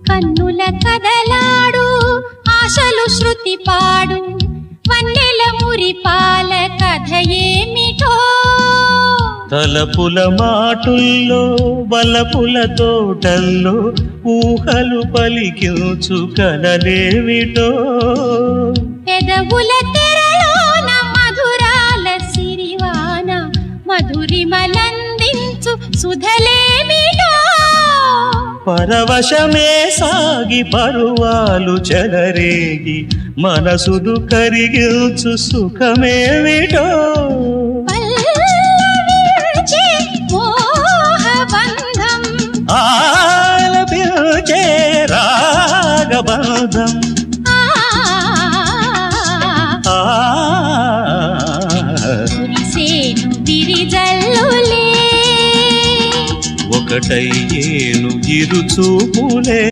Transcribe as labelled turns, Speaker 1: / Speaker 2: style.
Speaker 1: కన్నుల కదలాడు ఆశలు శృతి పాడు వన్నెల మురిపాల కథ ఏమిటో
Speaker 2: తలపుల మాటుల్లో బలపుల తోటల్లో ఊహలు పలికించు కలలేమిటో
Speaker 1: పెదవుల తెరలోన మధురాల సిరివాన మధురిమలందించు సుధలేమిటో
Speaker 2: పరవశమే సాగి పరువాలు చెలరేగి మనసును కరిగించు సుఖమేమిటో
Speaker 1: మోహబంధం
Speaker 2: ఆలపించే రాగబంధం
Speaker 1: కురిసేను విరిజల్లులే
Speaker 2: ఒకటయ్యేను ఇరు చూపులే